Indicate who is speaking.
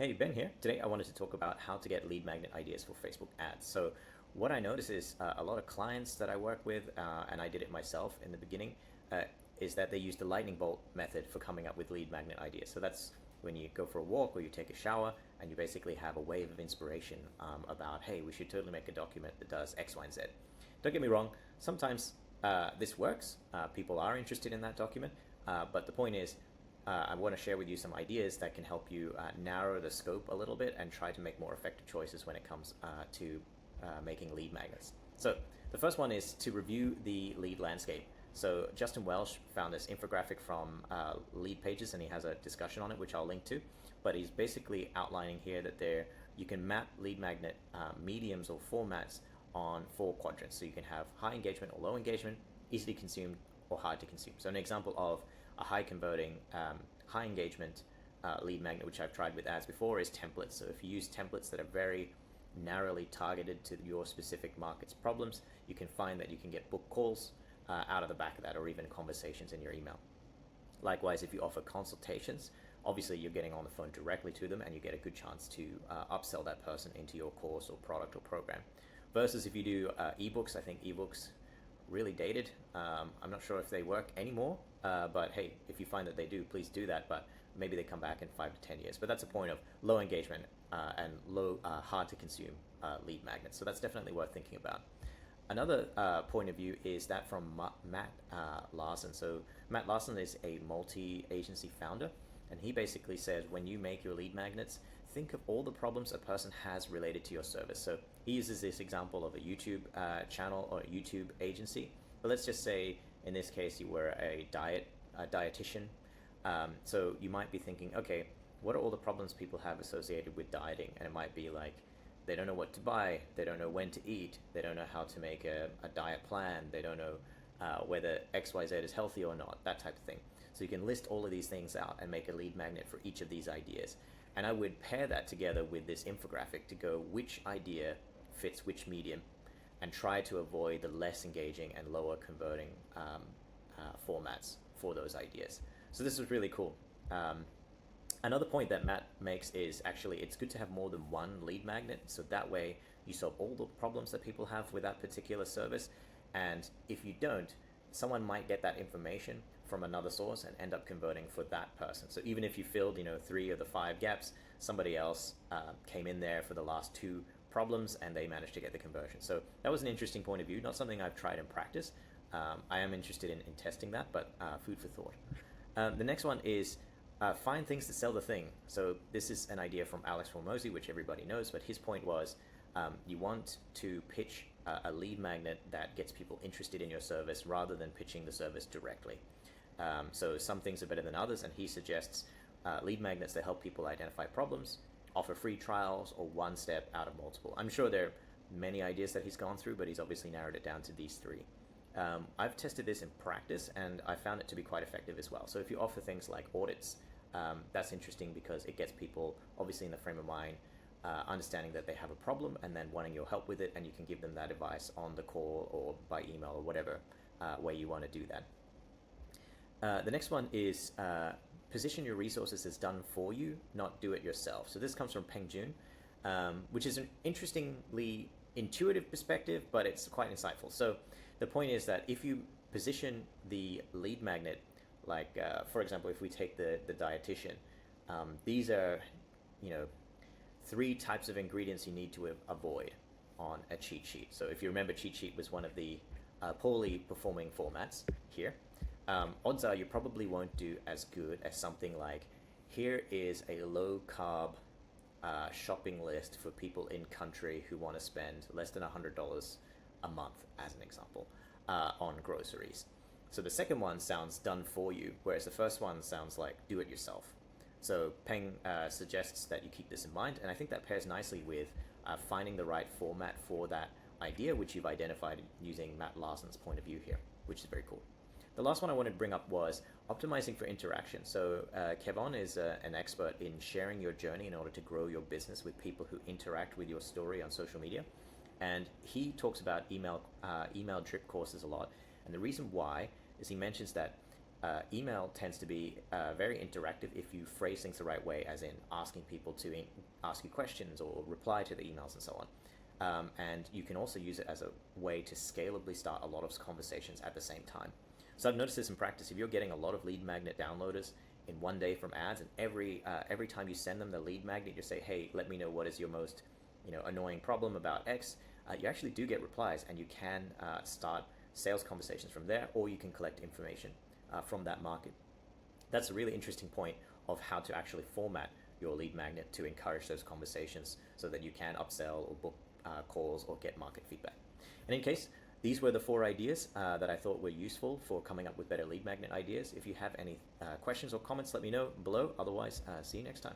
Speaker 1: Hey, Ben here. Today I wanted to talk about how to get lead magnet ideas for Facebook ads. So, what I notice is a lot of clients that I work with, and I did it myself in the beginning, uh, is that they use the lightning bolt method for coming up with lead magnet ideas. So, that's when you go for a walk or you take a shower and you basically have a wave of inspiration about, hey, we should totally make a document that does X, Y, and Z. Don't get me wrong, sometimes this works. People are interested in that document, but the point is, I want to share with you some ideas that can help you narrow the scope a little bit and try to make more effective choices when it comes to making lead magnets. So the first one is to review the lead landscape. So Justin Welsh found this infographic from Lead Pages, and he has a discussion on it, which I'll link to. But he's basically outlining here that you can map lead magnet mediums or formats on 4 quadrants. So you can have high engagement or low engagement, easily consumed or hard to consume. So an example of a high converting, high engagement lead magnet, which I've tried with ads before, is templates. So if you use templates that are very narrowly targeted to your specific market's problems, you can find that you can get book calls out of the back of that, or even conversations in your email. Likewise, if you offer consultations, obviously you're getting on the phone directly to them and you get a good chance to upsell that person into your course or product or program. Versus if you do ebooks, I think ebooks really dated. I'm not sure if they work anymore, but hey, if you find that they do, please do that. But maybe they come back in 5 to 10 years. But that's a point of low engagement and low, hard to consume lead magnets. So that's definitely worth thinking about. Another point of view is that from Matt Lolson. So Matt Lolson is a multi-agency founder, and he basically says when you make your lead magnets, think of all the problems a person has related to your service. So he uses this example of a YouTube channel or a YouTube agency. But let's just say in this case you were a dietitian. So you might be thinking, okay, what are all the problems people have associated with dieting? And it might be like they don't know what to buy, they don't know when to eat, they don't know how to make a diet plan, they don't know whether XYZ is healthy or not, that type of thing. So you can list all of these things out and make a lead magnet for each of these ideas. And I would pair that together with this infographic to go which idea fits which medium and try to avoid the less engaging and lower converting formats for those ideas. So this is really cool. Another point that Matt makes is actually it's good to have more than one lead magnet, so that way you solve all the problems that people have with that particular service. And if you don't, someone might get that information from another source and end up converting for that person. So even if you filled 3 of the 5 gaps, somebody else came in there for the last 2 problems and they managed to get the conversion. So that was an interesting point of view, not something I've tried in practice. I am interested in testing that, but food for thought. The next one is find things to sell the thing. So this is an idea from Alex Hormozi, which everybody knows, but his point was you want to pitch a lead magnet that gets people interested in your service rather than pitching the service directly. So some things are better than others, and he suggests lead magnets that help people identify problems, offer free trials, or one step out of multiple. I'm sure there are many ideas that he's gone through, but he's obviously narrowed it down to these 3. I've tested this in practice, and I found it to be quite effective as well. So if you offer things like audits, that's interesting because it gets people obviously in the frame of mind, understanding that they have a problem and then wanting your help with it, and you can give them that advice on the call or by email or whatever way you want to do that. The next one is position your resources as done for you, not do it yourself. So this comes from Peng Jun, which is an interestingly intuitive perspective, but it's quite insightful. So the point is that if you position the lead magnet, like for example, if we take the dietitian, these are 3 types of ingredients you need to avoid on a cheat sheet. So if you remember, cheat sheet was one of the poorly performing formats here. Odds are you probably won't do as good as something like, here is a low carb shopping list for people in country who want to spend less than $100 a month, as an example, on groceries. So the second one sounds done for you, whereas the first one sounds like do it yourself. So Peng suggests that you keep this in mind, and I think that pairs nicely with finding the right format for that idea, which you've identified using Matt Larson's point of view here, which is very cool. The last one I wanted to bring up was optimizing for interaction. So Kevon is an expert in sharing your journey in order to grow your business with people who interact with your story on social media. And he talks about email drip courses a lot. And the reason why is he mentions that email tends to be very interactive if you phrase things the right way, as in asking people to ask you questions or reply to the emails and so on. And you can also use it as a way to scalably start a lot of conversations at the same time. So I've noticed this in practice. If you're getting a lot of lead magnet downloaders in one day from ads, and every time you send them the lead magnet, you say, hey, let me know what is your most annoying problem about X, you actually do get replies, and you can start sales conversations from there, or you can collect information from that market. That's a really interesting point of how to actually format your lead magnet to encourage those conversations so that you can upsell or book calls or get market feedback. In any case, these were the 4 ideas that I thought were useful for coming up with better lead magnet ideas. If you have any questions or comments, let me know below. Otherwise, see you next time.